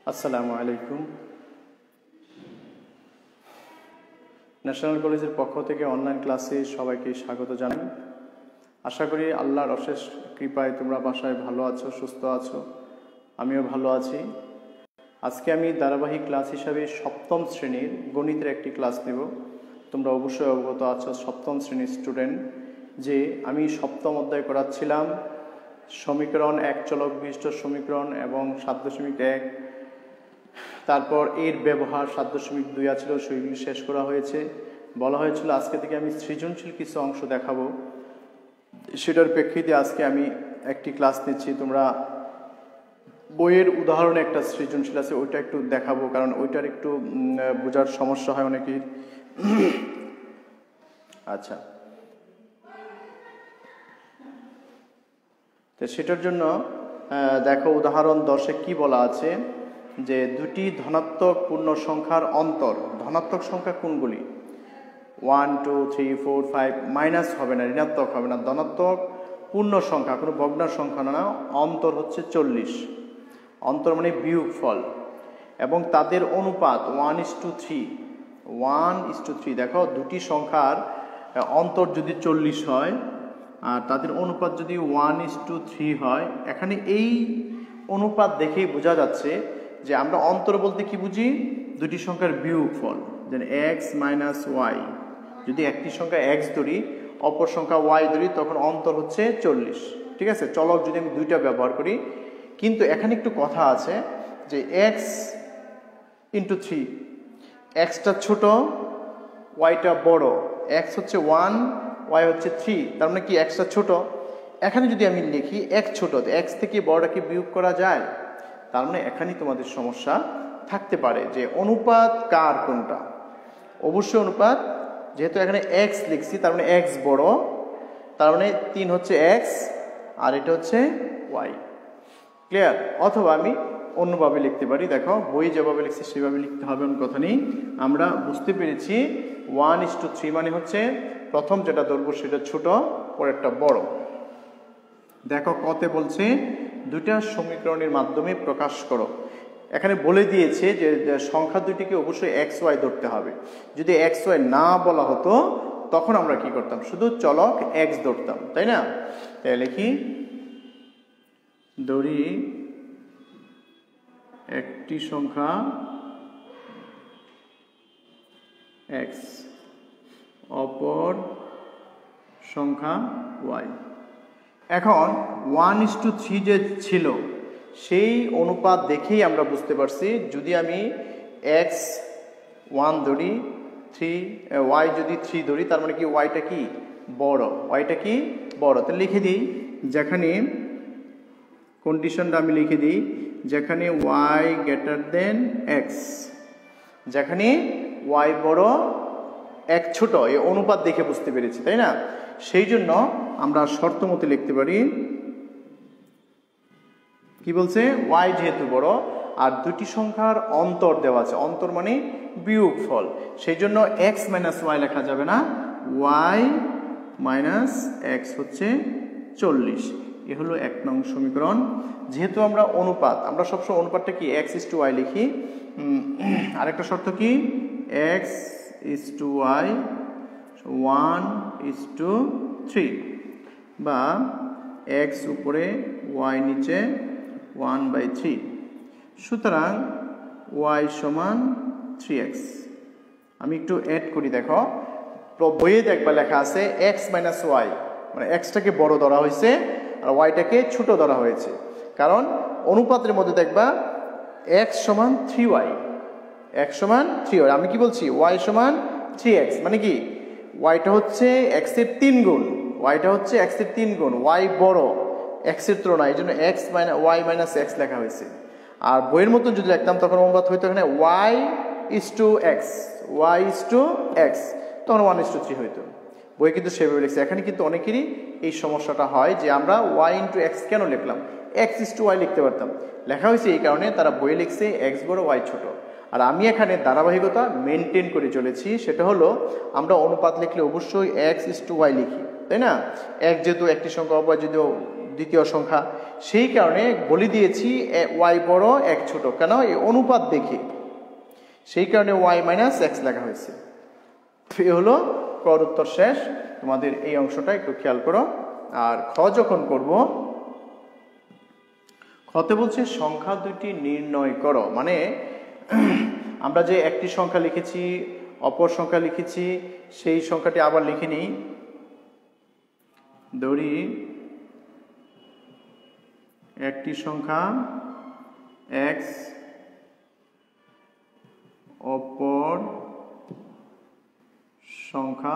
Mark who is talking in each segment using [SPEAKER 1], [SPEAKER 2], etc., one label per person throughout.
[SPEAKER 1] আসসালামু আলাইকুম। ন্যাশনাল কলেজের পক্ষ থেকে অনলাইন ক্লাসে সবাইকে স্বাগত জানাই। আশা করি আল্লাহর অশেষ কৃপায় তোমরা বাসায় ভালো আছো, সুস্থ আছো। আমিও ভালো আছি। আজকে আমি ধারাবাহিক ক্লাস হিসাবে সপ্তম শ্রেণীর গণিতের একটি ক্লাস নেব। তোমরা অবশ্যই অবগত আছো, সপ্তম শ্রেণীর স্টুডেন্ট, যে আমি সপ্তম অধ্যায় করাচ্ছিলাম সমীকরণ, এক চলক বিশিষ্ট সমীকরণ এবং 7.1, তারপর এর ব্যবহার 7.2 আছিল, সেগুলি শেষ করা হয়েছে। বলা হয়েছিল আজকে থেকে আমি সৃজনশীল কিছু অংশ দেখাবো, সেটার প্রেক্ষিতে আজকে আমি একটি ক্লাস নিচ্ছি। তোমরা বইয়ের উদাহরণে একটা সৃজনশীল আছে, ওইটা একটু দেখাবো, কারণ ওইটার একটু বোঝার সমস্যা হয় অনেকের। আচ্ছা, তো সেটার জন্য দেখো উদাহরণ 10-এ কি বলা আছে, যে দুটি ধনাত্মক পূর্ণ সংখ্যার অন্তর। ধনাত্মক সংখ্যা কোনগুলি? 1, 2, 3, 4, 5 মাইনাস হবে না, ঋণাত্মক হবে না। ধনাত্মক পূর্ণ সংখ্যা, কোনো ভগ্নাংশ সংখ্যা না, অন্তর হচ্ছে 40। অন্তর মানে বিয়োগফল। এবং তাদের অনুপাত 1:3। 1:3। দেখো দুটি সংখ্যার অন্তর যদি 40 হয় আর তাদের অনুপাত যদি 1:3 হয়, এখানে এই অনুপাত দেখেই বোঝা যাচ্ছে যে আমরা অন্তর বলতে কি বুঝি? দুটি সংখ্যার বিয়োগফল, যেন x মাইনাস ওয়াই। যদি একটি সংখ্যা x ধরি, অপর সংখ্যা y ধরি, তখন অন্তর হচ্ছে 40। ঠিক আছে, চলক যদি আমি দুইটা ব্যবহার করি। কিন্তু এখানে একটু কথা আছে যে x×3, xটা ছোট, ওয়াইটা বড়। x হচ্ছে 1, y হচ্ছে 3, তার মানে কি xটা ছোট। এখানে যদি আমি লিখি x ছোট, x থেকে বড়টাকে বিয়োগ করা যায়? তার মানে এখানেই তোমাদের সমস্যা থাকতে পারে যে অনুপাত কার কোনটা। অবশ্যই অনুপাত, যেহেতু এখানে x লিখছি তার মানে x বড়, তার মানে 3 হচ্ছে x আর এটা হচ্ছে y। ক্লিয়ার? অথবা আমি অন্যভাবে লিখতে পারি। দেখো বই যেভাবে লিখছি সেভাবে লিখতে হবে, এমন কথা নেই। আমরা বুঝতে পেরেছি 1:3 মানে হচ্ছে প্রথম যেটা ধরবো সেটা ছোট, পরেরটা বড়। দেখো কতে বলছে দুইটা সমীকরণের মাধ্যমে প্রকাশ করো। এখানে বলে দিয়েছে যে সংখ্যা দুটিকে অবশ্যই xy ধরতে হবে। যদি xy না বলা হতো তখন আমরা কি করতাম? শুধু চলক x ধরতাম, তাই না? তাই লিখি, ধরি একটি সংখ্যা x, অপর সংখ্যা y। এখন 1:3 যে ছিল সেই অনুপাত দেখেই আমরা বুঝতে পারছি, যদি আমি x1 ধরি, y যদি 3 ধরি, তার মানে কি yটা কি বড়, yটা কি বড়। তো লিখে দিই, যেখানে কন্ডিশনটা আমি লিখে দিই, যেখানে y > x, যেখানে y বড় x ছোট, এই অনুপাত দেখে বুঝতে পেরেছি, তাই না? সেই জন্য আমরা শর্ত মতে লিখতে পারি, কি বলছে? y যেহেতু বড় আর দুটি সংখ্যার অন্তর দেওয়া আছে, অন্তর মানে বিয়োগফল, সেই জন্য x মাইনাস y লেখা যাবে না, y মাইনাস x হচ্ছে 40। এ হলো 1 নং সমীকরণ। যেহেতু আমরা অনুপাত, আমরা সবসময় অনুপাতটা কি x:y লিখি। আরেকটা শর্ত কি? x:y 1:3, বা x উপরে y নিচে 1/3। সুতরাং y সমান 3x। আমি একটু অ্যাড করি। দেখো বইয়ে দেখবা লেখা আছে x মাইনাস ওয়াই, মানে xটাকে বড় ধরা হয়েছে আর yটাকে ছোট ধরা হয়েছে। কারণ অনুপাতের মধ্যে দেখবা x সমান 3y, x সমান 3y। আমি কি বলছি? y সমান 3x, মানে কি yটা হচ্ছে x এর 3 গুণ, yটা হচ্ছে x এর 3 গুণ, y বড় x এর তুলনায়, এই জন্য y মাইনাস x লেখা হয়েছে। আর বইয়ের মতন যদি লিখতাম তখন অনুপাত হইতো এখানে y:x, y:x, তখন 1:3 হইতো। বই কিন্তু সেভাবে লিখছে। এখানে কিন্তু অনেকেরই এই সমস্যাটা হয় যে আমরা y:x কেন লিখলাম, x:y লিখতে পারতাম। লেখা হয়েছে এই কারণে, তারা বইয়ে লিখছে x বড় y ছোট। আর আমি এখানে ধারাবাহিকতা মেনটেন করে চলেছি, সেটা হলো আমরা অনুপাত লিখলে অবশ্যই x:y লিখি, তাই না? x যেহেতু একটি সংখ্যা, অপর যদি দ্বিতীয় সংখ্যা, সেই কারণে বলে দিয়েছি ওয়াই বড় এক ছোট, কেন এই অনুপাত দেখে, সেই কারণে ওয়াই মাইনাস এক্স লেখা হয়েছে। এ হলো কর উত্তর শেষ। তোমাদের এই অংশটা একটু খেয়াল করো। আর খ যখন করব, খতে বলছে সংখ্যা দুটি নির্ণয় করো, মানে আমরা যে একটি সংখ্যা লিখেছি অপর সংখ্যা লিখেছি সেই সংখ্যাটি আবার লিখে নিই। ধরি একটি সংখ্যা x, অপর সংখ্যা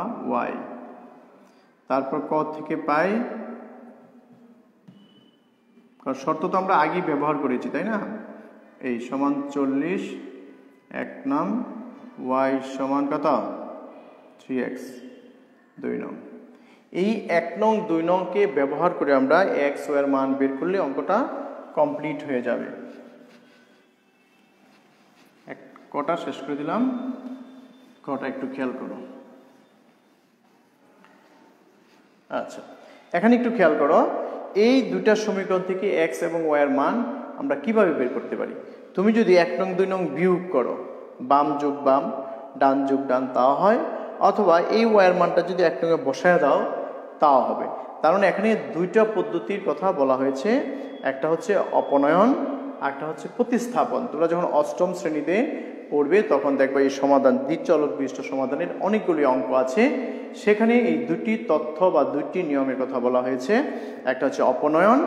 [SPEAKER 1] y, তারপর ক থেকে পাই, কারণ শর্ত তো আমরা আগেই ব্যবহার করেছি তাই না, এই সমান 40 এক নং, y সমান কত 3x 2 নং। এই 1 নং 2 নংকে ব্যবহার করে আমরা x ও এর মান বের করলে অঙ্কটা কমপ্লিট হয়ে যাবে। কটা শেষ করে দিলাম, কটা একটু খেয়াল করো। আচ্ছা, এখানে একটু খেয়াল করো, এই দুইটা সমীকরণ থেকে x এবং y এর মান আমরা কিভাবে বের করতে পারি। তুমি যদি 1 নং 2 নং বিয়োগ করো, বাম যোগ বাম ডান যোগ ডান তাও হয়, অথবা এই y এর মানটা যদি 1 নং এ বসায় দাও তাও হবে। কারণ এখানে দুইটা পদ্ধতির কথা বলা হয়েছে, একটা হচ্ছে অপনয়ন, একটা হচ্ছে প্রতিস্থাপন। তোমরা যখন অষ্টম শ্রেণীতে পড়বে তখন দেখবে এই সমাধান, দ্বিচলক বিশিষ্ট সমাধানের অনেকগুলি অঙ্ক আছে, সেখানে এই দুটি তথ্য বা দুইটি নিয়মের কথা বলা হয়েছে। একটা হচ্ছে অপনয়ন,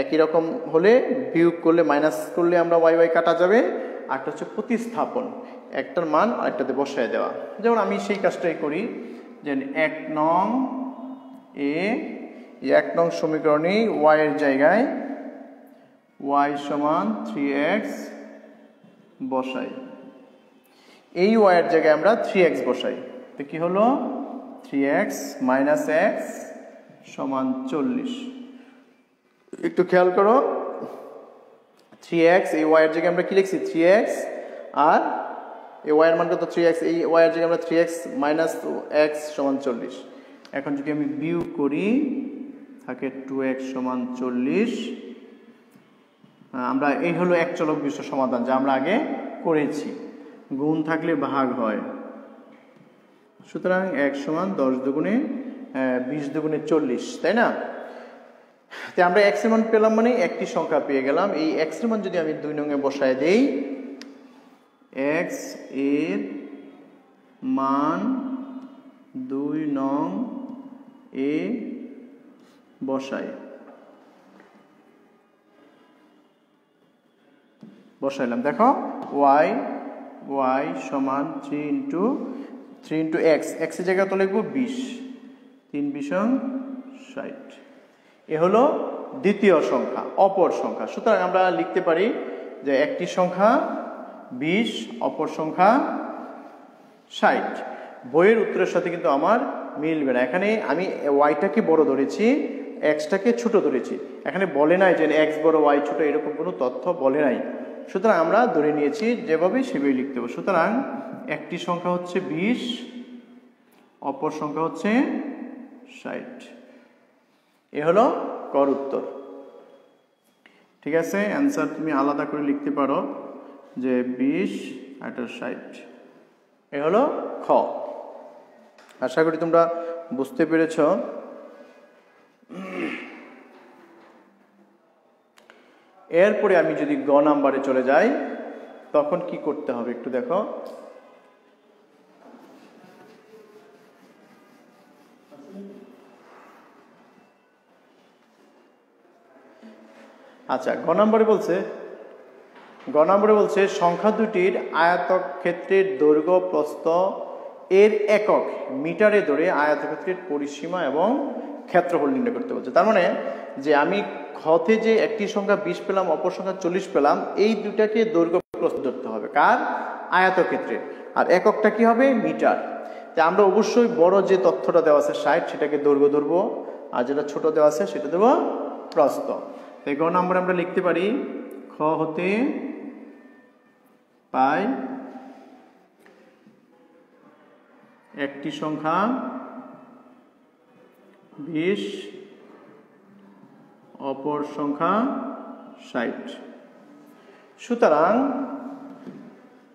[SPEAKER 1] একই রকম হলে বিয়োগ করলে মাইনাস করলে আমরা ওয়াই ওয়াই কাটা যাবে। একটা হচ্ছে প্রতিস্থাপন, একটার মান আরেকটাতে বসায় দেওয়া। যেমন আমি সেই কাজটাই করি, যে 1 নং এ 1 নং সমীকরণে ওয়াই এর জায়গায় y সমান 3x বসাই, এই y এর জায়গায় আমরা 3x বসাই, তো কি হলো 3x মাইনাস x সমান 40। একটু খেয়াল করো, 3x এই y এর জায়গায় আমরা কি লিখছি 3x, আর এই y এর মান কত 3x, এই y এর জায়গায় আমরা 3x মাইনাস x সমান 40। এখন যদি আমি বিয়োগ করি থাকে 2x সমান 40। আমরা এই হলো এক চলক বিশিষ্ট সমাধান যা আমরা আগে করেছি, গুণ থাকলে ভাগ হয়, সুতরাং 1 সমান 10 দুগুণে 20 দুগুণে 40, তাই না। তো আমরা x এর মান পেলাম, মানে একটি সংখ্যা পেয়ে গেলাম। এই x এর মান যদি আমি 2 নং এ বসায় দেই, x এর মান 2 নং এ বসাইলাম, দেখো y সমান 3 ইন্টু x, x এর জায়গায় তো লিখবো 20, 3 20 60। এ হলো দ্বিতীয় সংখ্যা, অপর সংখ্যা। সুতরাং আমরা লিখতে পারি যে একটি সংখ্যা 20, অপর সংখ্যা 60। বইয়ের উত্তরের সাথে কিন্তু আমার মিলবে না, এখানে আমি ওয়াইটাকে বড় ধরেছি, এক্সটাকে ছোট ধরেছি। এখানে বলে নাই যে x বড় y ছোট, এরকম কোনো তথ্য বলে নাই। সুতরাং আমরা ধরে নিয়েছি যেভাবে সেভাবে লিখতে হবে। সুতরাং একটি সংখ্যা হচ্ছে 20, অপর সংখ্যা হচ্ছে 60। এ হলো কর উত্তর। ঠিক আছে, অ্যান্সার তুমি আলাদা করে লিখতে পারো যে 20 আর 60। এ হলো খ। আশা করি তোমরা বুঝতে পেরেছ। এরপরে আমি যদি গ নাম্বারে চলে যাই তখন কি করতে হবে একটু দেখো। আচ্ছা, গ নম্বরে বলছে সংখ্যা দুটির আয়তক্ষেত্রের দৈর্ঘ্য প্রস্থ এর একক মিটারে ধরে আয়তক্ষেত্রের পরিসীমা এবং ক্ষেত্রফল নির্ণয় করতে বলছে। তার মানে যে আমি খতে যে একটি সংখ্যা 20 পেলাম, অপর সংখ্যা 40 পেলাম, এই দুটাকে দৈর্ঘ্য প্রস্থ ধরতে হবে কার, আয়তক্ষেত্রের, আর এককটা কি হবে মিটার। তা আমরা অবশ্যই বড় যে তথ্যটা দেওয়া আছে 60 সেটাকে দৈর্ঘ্য ধরবো, আর যেটা ছোট দেওয়া আছে সেটা দেবো প্রস্থ। তাই গ নম্বরে আমরা লিখতে পারি খ হতে পাই একটি সংখ্যা 20, অপর সংখ্যা 60। সুতরাং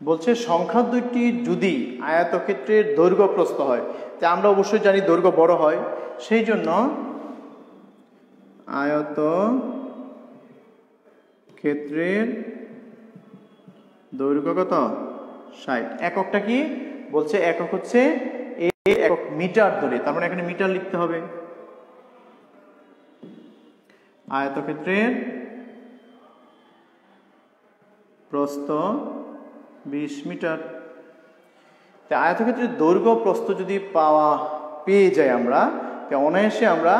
[SPEAKER 1] বলছে সংখ্যা দুইটি যদি আয়তক্ষেত্রের দৈর্ঘ্য প্রস্থ হয়, তা আমরা অবশ্যই জানি দৈর্ঘ্য বড় হয়, সেই জন্য আয়তক্ষেত্রের দৈর্ঘ্য কত? 60। এককটা কি বলছে? একক হচ্ছে একক মিটার ধরে, তার মানে এখানে মিটার লিখতে হবে। আয়তক্ষেত্রের প্রস্থ 20 মিটার। তা আয়তক্ষেত্রের দৈর্ঘ্য প্রস্থ যদি পেয়ে যাই আমরা, অনায়াসে আমরা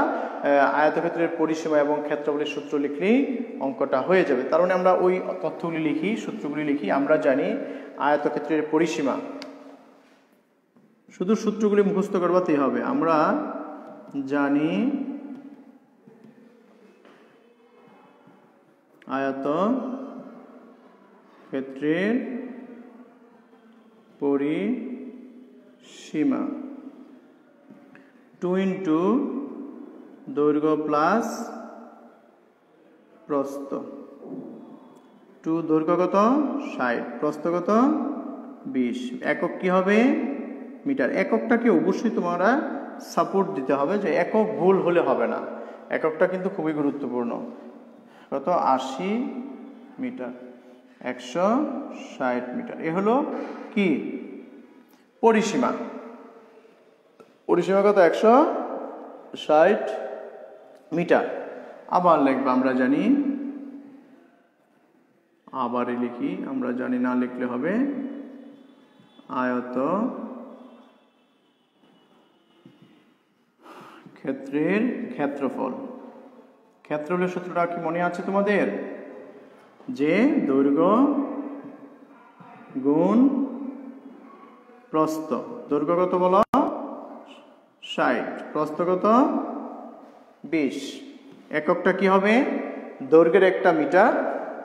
[SPEAKER 1] আয়তক্ষেত্রের পরিসীমা এবং ক্ষেত্রফলের সূত্র লিখলেই অঙ্কটা হয়ে যাবে। তার মানে আমরা ওই তথ্যগুলি লিখি, সূত্রগুলি লিখি। আমরা জানি আয়তক্ষেত্রের পরিসীমা, শুধু সূত্রগুলি মুখস্থ করবাতেই হবে। আমরা জানি আয়তক্ষেত্রের পরিসীমা 2 ইন্টু দৈর্ঘ্য প্লাস প্রস্থ। 2 দৈর্ঘ্য কত? 60, প্রস্থ কত? 20। একক কি হবে? মিটার। এককটাকে অবশ্যই তোমরা সাপোর্ট দিতে হবে, যে একক ভুল হলে হবে না। এককটা কিন্তু খুবই গুরুত্বপূর্ণ। কত? 80 মিটার, 160 মিটার। এ হলো কি? পরিসীমা। পরিসীমা কত? 160 মিটার। আবার লিখবো, আমরা জানি, আবারই লিখি, আমরা জানি, না লিখলে হবে। আয়তক্ষেত্রের ক্ষেত্রফল। ক্ষেত্রফলের সূত্রটা কি মনে আছে তোমাদের? যে দৈর্ঘ্য গুণ প্রস্থ। দৈর্ঘ্য কত বলো? 60, প্রস্থ কত? 20। এককটা কি হবে? দৈর্ঘ্যের 1 মিটার,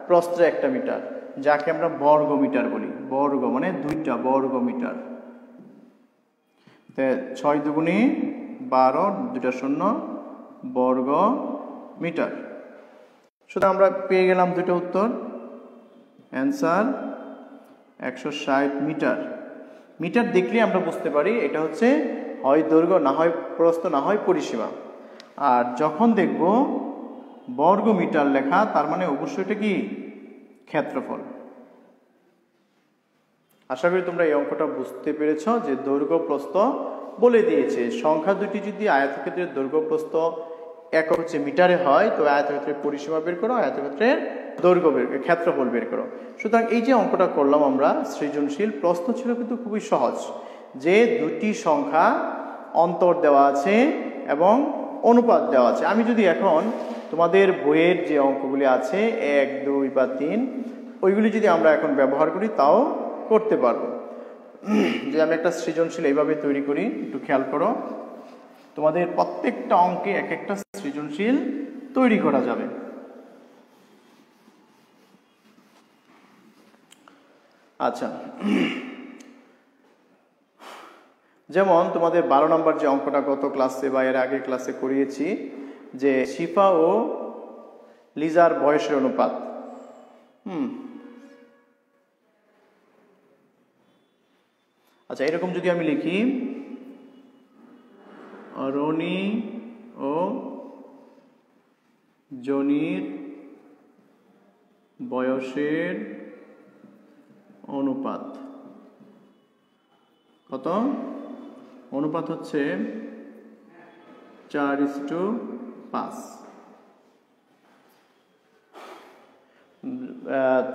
[SPEAKER 1] প্রস্থের 1 মিটার, যাকে আমরা বর্গ মিটার বলি। বর্গ মানে 2টা বর্গ মিটার। 6 দুগুণে 12, 2টা শূন্য, বর্গ মিটার। সুতরাং আমরা পেয়ে গেলাম 2টা উত্তর। Answer 160 metre. মিটার দেখলে আমরা বুঝতে পারি এটা হচ্ছে হয় দৈর্ঘ্য, না হয় প্রস্থ, না হয় পরিসীমা। আর যখন দেখব বর্গ মিটার লেখা, তার মানে অবশ্যই এটা কি? ক্ষেত্রফল। আশা করি তোমরা এই অঙ্কটা বুঝতে পেরেছ, যে দৈর্ঘ্য প্রস্থ বলে দিয়েছে। সংখ্যা দুটি যদি আয়তক্ষেত্রের দৈর্ঘ্য প্রস্থ একক হচ্ছে মিটারে হয়, তো আয়তক্ষেত্রের পরিসীমা বের করো, আয়তক্ষেত্রের দৈর্ঘ্য বের করো, ক্ষেত্রফল বের করো। সুতরাং এই যে অঙ্কটা করলাম আমরা সৃজনশীল, প্রশ্ন ছিল কিন্তু খুবই সহজ, যে দুটি সংখ্যা অন্তর দেওয়া আছে এবং অনুপাত দেওয়া আছে। আমি যদি এখন তোমাদের বইয়ের যে অঙ্কগুলি আছে 1, 2 বা 3, ওইগুলি যদি আমরা এখন ব্যবহার করি, তাও করতে পারবো। যে আমি একটা সৃজনশীল এইভাবে তৈরি করি, একটু খেয়াল করো। তোমাদের প্রত্যেকটা অঙ্কে এক একটা সৃজনশীল তৈরি করা যাবে। আচ্ছা, যেমন তোমাদের 12 নম্বর যে অঙ্কটা গত ক্লাসে বা এর আগে ক্লাসে করিয়েছি, যে শিফা ও লিজার বয়সের অনুপাত। আচ্ছা, এরকম যদি আমি লিখি, রনি ও জনির বয়সের অনুপাত কত? অনুপাত হচ্ছে 4:5।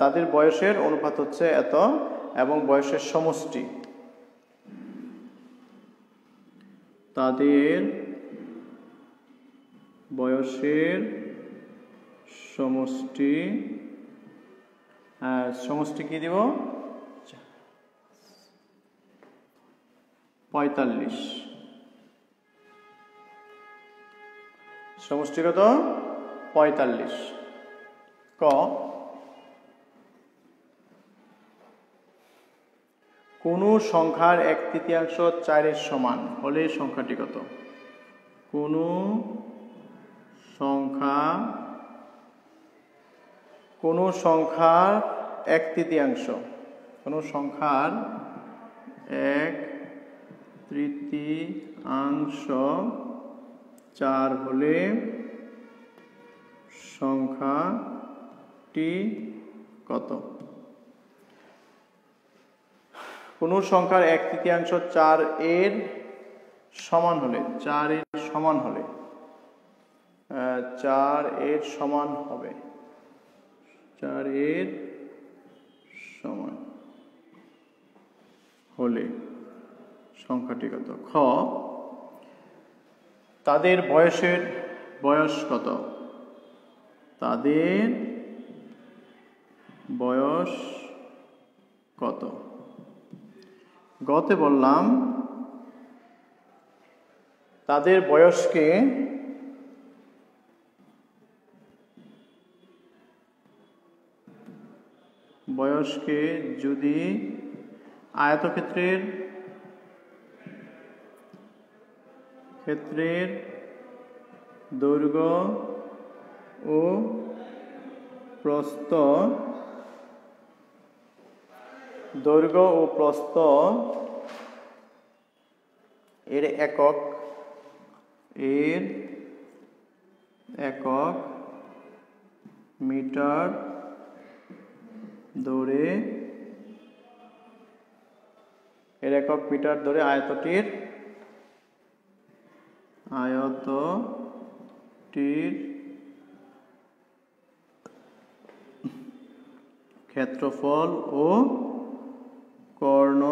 [SPEAKER 1] তাদের বয়সের অনুপাত হচ্ছে এত, এবং বয়সের সমষ্টি, তাদের বয়সের সমষ্টি, সমষ্টি কি দিব? 45। সমষ্টিগত 45। ক, কোন সংখ্যার 1/3 4-এর সমান হলে সংখ্যাটি কত? কোন সংখ্যা কোনো সংখ্যার 1/3, কোনো সংখ্যার 1/3 4 হলে সংখ্যাটি কত? কোনো সংখ্যার 1/3 4 এর সমান হলে, 4 এর সমান হলে, 4 এর সমান হবে, 4 এর সমান হলে সংখ্যাটি কত? খ, তাদের বয়স কত? তাদের বয়স কত? গতে বললাম তাদের বয়সকে যদি আয়তক্ষেত্রের দৈর্ঘ্য ও প্রস্থ এর একক মিটার ধরে আয়তটির ক্ষেত্রফল ও কর্ণ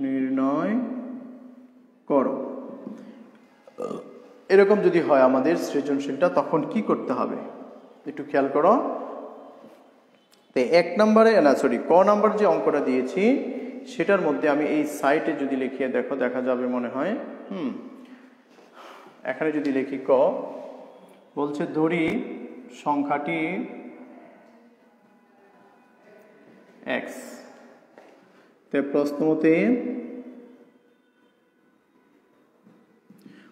[SPEAKER 1] নির্ণয় করো। এরকম যদি হয় আমাদের সৃজনশীলটা, তখন কি করতে হবে একটু খেয়াল করো। তো 1 নম্বরে ক নাম্বার যে অঙ্কটা দিয়েছি সেটার মধ্যে আমি এই সাইটে যদি লিখিয়ে দেখো, দেখা যাবে মনে হয়। এখানে যদি লিখি ক, বলছে ধরি সংখ্যাটি x, তো প্রশ্ন মতে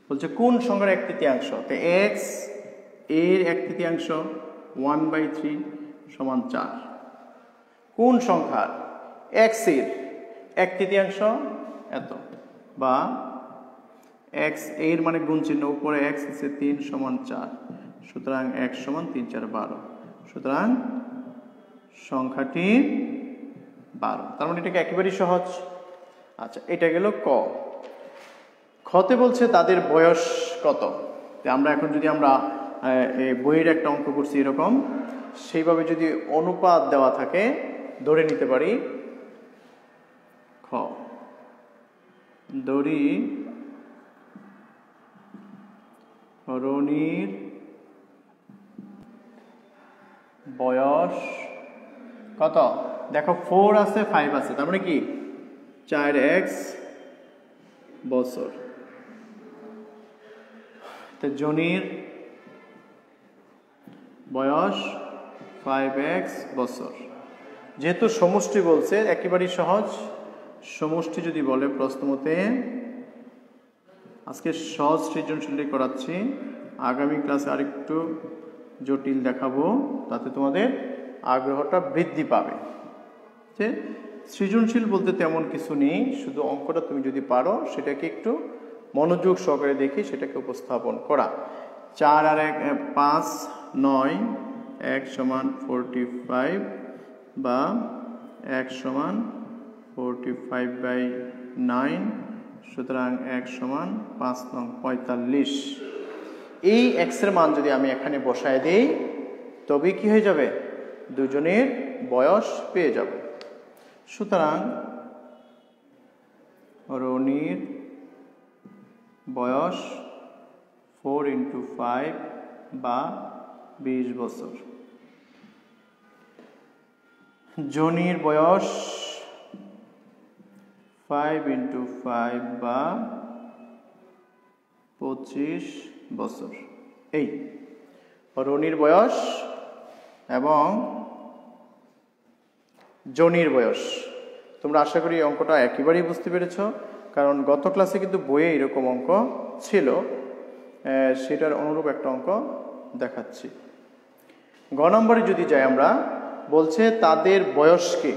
[SPEAKER 1] বলছে কোন সংখ্যার 1/3, তো x এর 1/3 1/3 সমান 4। কোন সংখ্যার x এর 1/3 এত, বা x এর মানে গুণ চিহ্ন, উপরে x আছে 3 সমান 4, সুতরাং x সমান 3 4 12, সুতরাং সংখ্যাটি 12। তার মানে এটাকে একেবারেই সহজ। আচ্ছা, এটা গেল ক। খতে বলছে তাদের বয়স কত। আমরা এখন যদি বইয়ের একটা অঙ্ক করছি এরকম, সেইভাবে যদি অনুপাত দেওয়া থাকে ধরে নিতে পারি। খ, ধরি রনির বয়স কত? দেখো 4 আছে 5 আছে, তার মানে কি 4x বছর। তো জনির বয়স 5x বছর। যেহেতু সমষ্টি বলছে একেবারেই সহজ। সমষ্টি যদি বলে প্রশ্ন মতে, আজকে সহজ সৃজনশীল করাচ্ছি, আগামী ক্লাসে আরেকটু জটিল দেখাবো, তাতে তোমাদের আগ্রহটা বৃদ্ধি পাবে। যে সৃজনশীল বলতে তেমন কিছু নেই, শুধু অঙ্কটা তুমি যদি পারো সেটাকে একটু মনোযোগ সহকারে দেখি সেটাকে উপস্থাপন করা। 4 আর 1 5 9, x সমান 45 বা x সমান 45/9, সুতরাং x সমান 5 নং 45। এই x এর মান যদি আমি এখানে বসায় দেই, তবে কি হয়ে যাবে? দুজনের বয়স পেয়ে যাব। সুতরাং রনির বয়স 4 × 5 বা 20 বছর। জনির বয়স 5 × 5 বা 25 বছর। এই রনির বয়স এবং জনির বয়স। তোমরা আশা করি অঙ্কটা একেবারেই বুঝতে পেরেছ, কারণ গত ক্লাসে কিন্তু বইয়ে এরকম অঙ্ক ছিল, সেটার অনুরূপ একটা অঙ্ক দেখাচ্ছি। গ নম্বরে যদি যাই আমরা, বলছে তাদের বয়সকে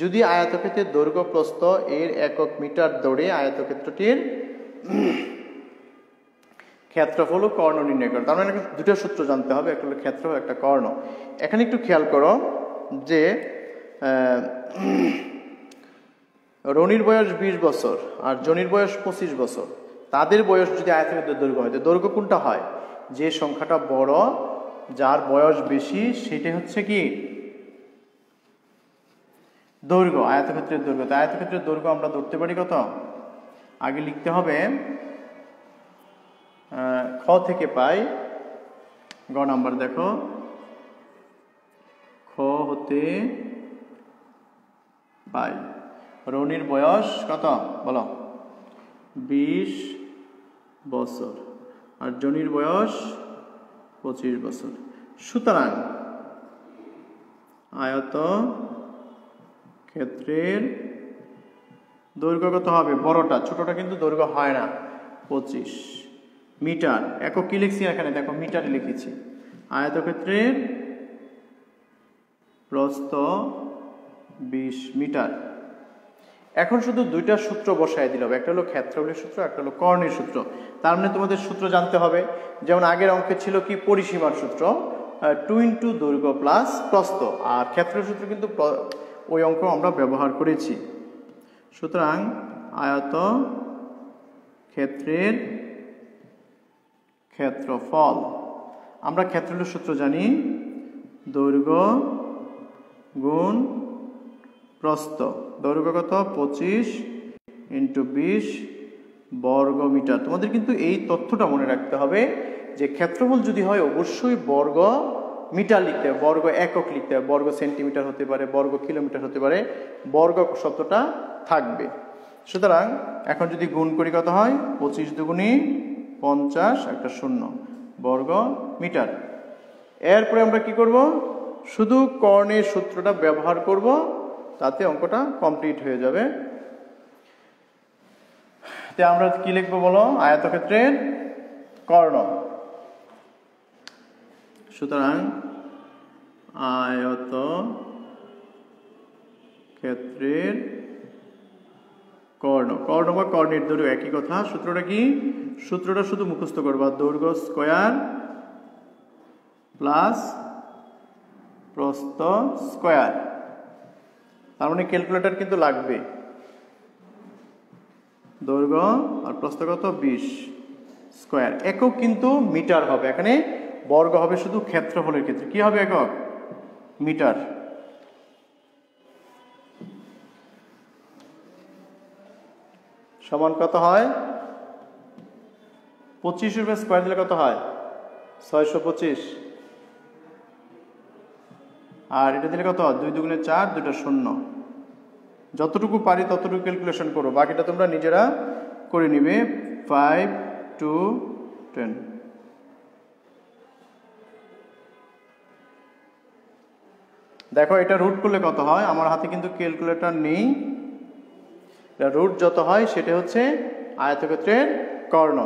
[SPEAKER 1] যদি আয়তক্ষেত্রের দৈর্ঘ্য প্রস্থ এর একক মিটার ধরে আয়তক্ষেত্রটির ক্ষেত্রফল ও কর্ণ নির্ণয় করো। তার মানে দুটো সূত্র জানতে হবে, একটা হলো ক্ষেত্র, একটা কর্ণ। এখানে একটু খেয়াল করো যে রনির বয়স 20 বছর আর জনির বয়স 25 বছর। তাদের বয়স যদি আয়তক্ষেত্রের দৈর্ঘ্য হয়, দৈর্ঘ্য কোনটা হয়? যে সংখ্যাটা বড়, যার বয়স বেশি, সেটা হচ্ছে কি দৈর্ঘ্য, আয়তক্ষেত্রের দৈর্ঘ্য। তো আয়তক্ষেত্রের দৈর্ঘ্য আমরা ধরতে পারি কত? আগে লিখতে হবে খ থেকে পাই। গ নাম্বার দেখো, খ হতে পাই রনির বয়স কত বলো? 20 বছর আর জনির বয়স 25 বছর। সুতরাং আয়ত ক্ষেত্রের দৈর্ঘ্য কত হবে? বড়টা, ছোটটা কিন্তু দৈর্ঘ্য হয় না। 25 মিটার। একক কি লিখছি এখানে? দেখো মিটারে লিখেছি। আয়তক্ষেত্রের প্রস্থ 20 মিটার। এখন শুধু দুইটা সূত্র বসায় দিল, একটা হলো ক্ষেত্রফলের সূত্র, একটা হলো কর্ণের সূত্র। তার মানে তোমাদের সূত্র জানতে হবে। যেমন আগের অঙ্কে ছিল কি পরিসীমার সূত্র, 2 ইন্টু দৈর্ঘ্য প্লাস প্রস্থ, আর ক্ষেত্রের সূত্র কিন্তু ওই অঙ্ক আমরা ব্যবহার করেছি। সুতরাং আয়ত ক্ষেত্রের ক্ষেত্রফল, আমরা ক্ষেত্রফলের সূত্র জানি, দৈর্ঘ্য গুণ প্রস্থ। দৈর্ঘ্য কত? 25 ইন্টু 20 বর্গ মিটার। তোমাদের কিন্তু এই তথ্যটা মনে রাখতে হবে যে ক্ষেত্রফল যদি হয় অবশ্যই বর্গ মিটার লিখতে হবে, বর্গ একক লিখতে হবে। বর্গ সেন্টিমিটার হতে পারে, বর্গ কিলোমিটার হতে পারে, বর্গ শব্দটা থাকবে। সুতরাং এখন যদি গুণ করি কত হয়? 25 দুগুণী 50, একটা শূন্য, বর্গ মিটার। এরপরে আমরা কি করব? শুধু কর্ণের সূত্রটা ব্যবহার করব, তাতে অঙ্কটা কমপ্লিট হয়ে যাবে। তে আমরা কি লিখবো বলো? আয়তক্ষেত্রের কর্ণ। সুতরাং আয়ত ক্ষেত্রের কর্ণ, কর্ণ বা কর্ণের দৈর্ঘ্য একই কথা। সূত্রটা কি? সূত্রটা শুধু মুখস্থ করবা, দৈর্ঘ্য স্কয়ার প্লাস প্রস্থ স্কয়ার। তার মানে ক্যালকুলেটর কিন্তু লাগবে। দৈর্ঘ্য আর প্রস্থ কত? 20 স্কয়ার। একক কিন্তু মিটার হবে, এখানে বর্গ হবে শুধু ক্ষেত্রফলের ক্ষেত্রে। কি হবে একক? মিটার। সমান কত হয়? 25 এর স্কয়ার দিলে কত হয়? 625। আর এটা দিলে কত? 2 দুগুণে 4, দুটো শূন্য। যতটুকু পারি ততটুকু ক্যালকুলেশন করো, বাকিটা তোমরা নিজেরা করে নিবে। 5 to 10। দেখো এটা রুট করলে কত হয়? আমার হাতে কিন্তু ক্যালকুলেটর নেই। রুট যত হয় সেটা হচ্ছে আয়তক্ষেত্রের কর্ণ।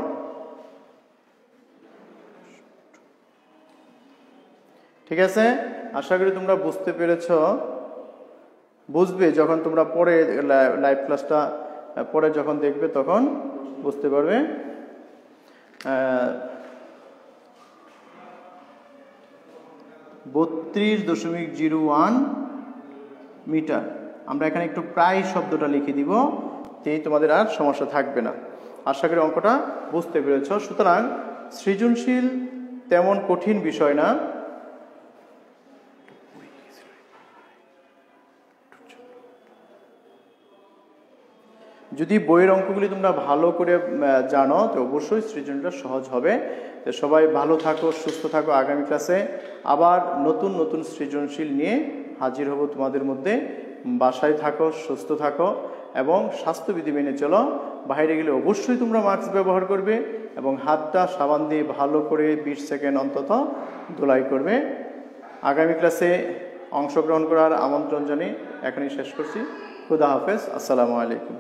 [SPEAKER 1] ঠিক আছে, আশা করি তোমরা বুঝতে পেরেছ। বুঝবে যখন তোমরা পরে লাইভ ক্লাসটা পরে যখন দেখবে তখন বুঝতে পারবে। 32.01 মিটার। আমরা এখানে একটু প্রায় শব্দটা লিখে দিব, তেই তোমাদের আর সমস্যা থাকবে না। আশা করি অঙ্কটা বুঝতে পেরেছ। সুতরাং সৃজনশীল তেমন কঠিন বিষয় না। যদি বইয়ের অঙ্কগুলি তোমরা ভালো করে জানো তো অবশ্যই সৃজনশীলটা সহজ হবে। তো সবাই ভালো থাকো, সুস্থ থাকো। আগামী ক্লাসে আবার নতুন নতুন সৃজনশীল নিয়ে হাজির হব তোমাদের মধ্যে। বাসায় থাকো, সুস্থ থাকো এবং স্বাস্থ্যবিধি মেনে চলো। বাইরে গেলে অবশ্যই তোমরা মাস্ক ব্যবহার করবে এবং হাতটা সাবান দিয়ে ভালো করে 20 সেকেন্ড অন্তত ধুলাই করবে। আগামী ক্লাসে অংশগ্রহণ করার আমন্ত্রণ জানিয়ে এখনই শেষ করছি। খুদা হাফেজ, আসসালামু আলাইকুম।